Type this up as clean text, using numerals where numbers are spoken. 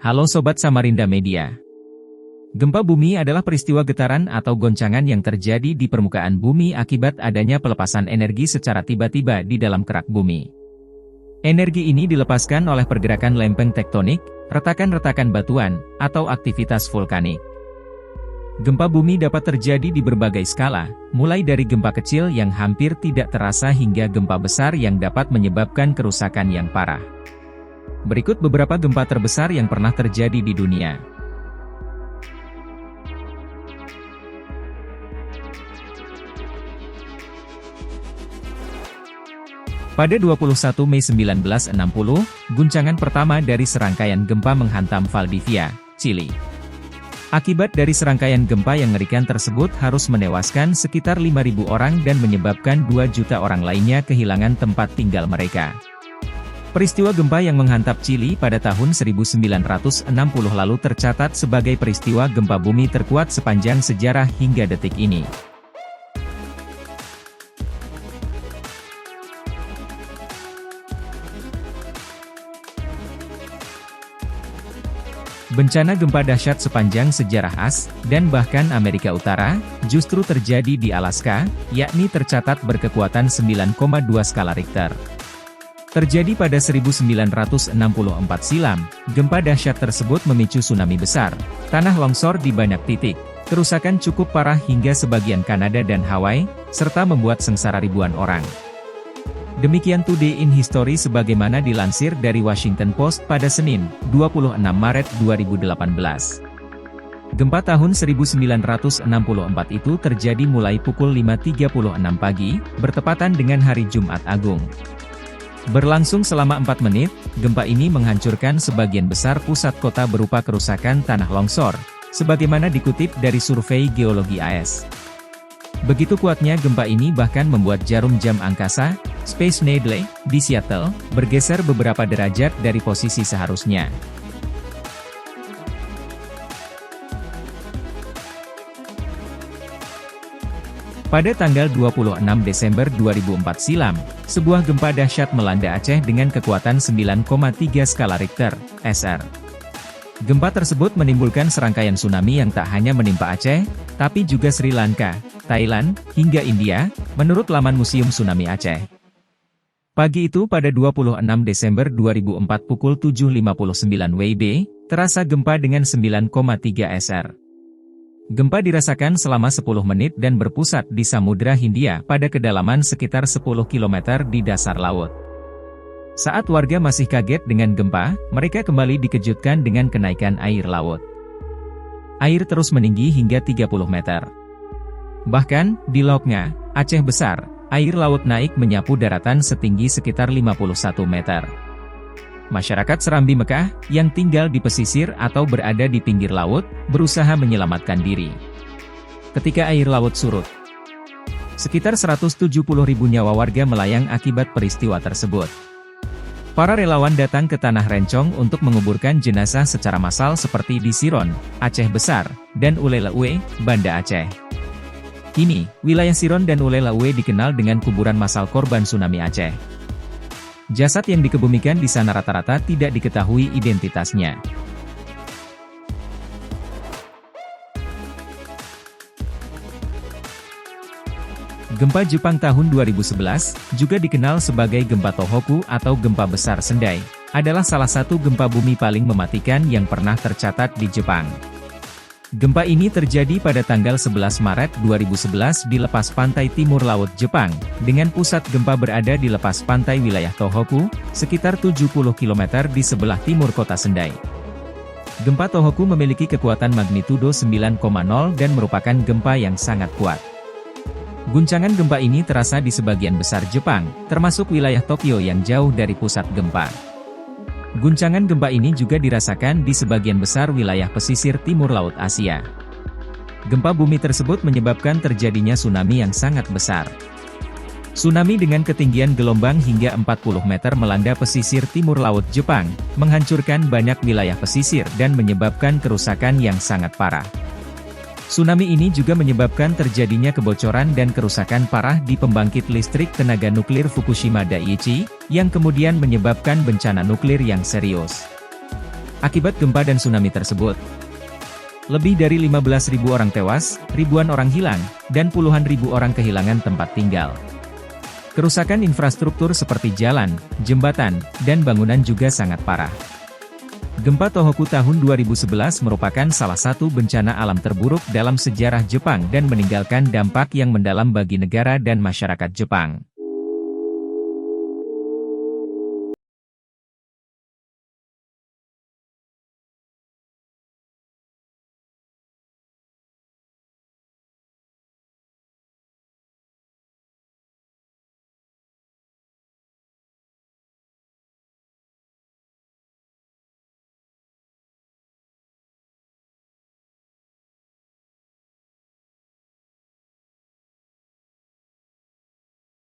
Halo Sobat Samarinda Media. Gempa bumi adalah peristiwa getaran atau goncangan yang terjadi di permukaan bumi akibat adanya pelepasan energi secara tiba-tiba di dalam kerak bumi. Energi ini dilepaskan oleh pergerakan lempeng tektonik, retakan-retakan batuan, atau aktivitas vulkanik. Gempa bumi dapat terjadi di berbagai skala, mulai dari gempa kecil yang hampir tidak terasa hingga gempa besar yang dapat menyebabkan kerusakan yang parah. Berikut beberapa gempa terbesar yang pernah terjadi di dunia. Pada 21 Mei 1960, guncangan pertama dari serangkaian gempa menghantam Valdivia, Chili. Akibat dari serangkaian gempa yang mengerikan tersebut harus menewaskan sekitar 5.000 orang dan menyebabkan 2 juta orang lainnya kehilangan tempat tinggal mereka. Peristiwa gempa yang menghantam Chili pada tahun 1960 lalu tercatat sebagai peristiwa gempa bumi terkuat sepanjang sejarah hingga detik ini. Bencana gempa dahsyat sepanjang sejarah AS, dan bahkan Amerika Utara, justru terjadi di Alaska, yakni tercatat berkekuatan 9,2 skala Richter. Terjadi pada 1964 silam, gempa dahsyat tersebut memicu tsunami besar, tanah longsor di banyak titik, kerusakan cukup parah hingga sebagian Kanada dan Hawaii, serta membuat sengsara ribuan orang. Demikian Today in History sebagaimana dilansir dari Washington Post pada Senin, 26 Maret 2018. Gempa tahun 1964 itu terjadi mulai pukul 5.36 pagi, bertepatan dengan hari Jumat Agung. Berlangsung selama 4 menit, gempa ini menghancurkan sebagian besar pusat kota berupa kerusakan tanah longsor, sebagaimana dikutip dari survei geologi AS. Begitu kuatnya gempa ini bahkan membuat jarum jam angkasa, Space Needle, di Seattle, bergeser beberapa derajat dari posisi seharusnya. Pada tanggal 26 Desember 2004 silam, sebuah gempa dahsyat melanda Aceh dengan kekuatan 9,3 skala Richter, SR. Gempa tersebut menimbulkan serangkaian tsunami yang tak hanya menimpa Aceh, tapi juga Sri Lanka, Thailand, hingga India, menurut laman Museum Tsunami Aceh. Pagi itu pada 26 Desember 2004 pukul 7.59 WIB, terasa gempa dengan 9,3 SR. Gempa dirasakan selama 10 menit dan berpusat di Samudra Hindia pada kedalaman sekitar 10 km di dasar laut. Saat warga masih kaget dengan gempa, mereka kembali dikejutkan dengan kenaikan air laut. Air terus meninggi hingga 30 meter. Bahkan, di Loknga, Aceh Besar, air laut naik menyapu daratan setinggi sekitar 51 meter. Masyarakat Serambi Mekah, yang tinggal di pesisir atau berada di pinggir laut, berusaha menyelamatkan diri. Ketika air laut surut, sekitar 170.000 nyawa warga melayang akibat peristiwa tersebut. Para relawan datang ke Tanah Rencong untuk menguburkan jenazah secara massal seperti di Siron, Aceh Besar, dan Ulelaue, Banda Aceh. Kini, wilayah Siron dan Ulelaue dikenal dengan kuburan massal korban tsunami Aceh. Jasad yang dikebumikan di sana rata-rata tidak diketahui identitasnya. Gempa Jepang tahun 2011, juga dikenal sebagai gempa Tohoku atau gempa besar Sendai, adalah salah satu gempa bumi paling mematikan yang pernah tercatat di Jepang. Gempa ini terjadi pada tanggal 11 Maret 2011 di lepas pantai timur laut Jepang, dengan pusat gempa berada di lepas pantai wilayah Tohoku, sekitar 70 km di sebelah timur kota Sendai. Gempa Tohoku memiliki kekuatan magnitudo 9,0 dan merupakan gempa yang sangat kuat. Guncangan gempa ini terasa di sebagian besar Jepang, termasuk wilayah Tokyo yang jauh dari pusat gempa. Guncangan gempa ini juga dirasakan di sebagian besar wilayah pesisir timur laut Asia. Gempa bumi tersebut menyebabkan terjadinya tsunami yang sangat besar. Tsunami dengan ketinggian gelombang hingga 40 meter melanda pesisir timur laut Jepang, menghancurkan banyak wilayah pesisir dan menyebabkan kerusakan yang sangat parah. Tsunami ini juga menyebabkan terjadinya kebocoran dan kerusakan parah di pembangkit listrik tenaga nuklir Fukushima Daiichi, yang kemudian menyebabkan bencana nuklir yang serius. Akibat gempa dan tsunami tersebut, lebih dari 15.000 orang tewas, ribuan orang hilang, dan puluhan ribu orang kehilangan tempat tinggal. Kerusakan infrastruktur seperti jalan, jembatan, dan bangunan juga sangat parah. Gempa Tohoku tahun 2011 merupakan salah satu bencana alam terburuk dalam sejarah Jepang dan meninggalkan dampak yang mendalam bagi negara dan masyarakat Jepang.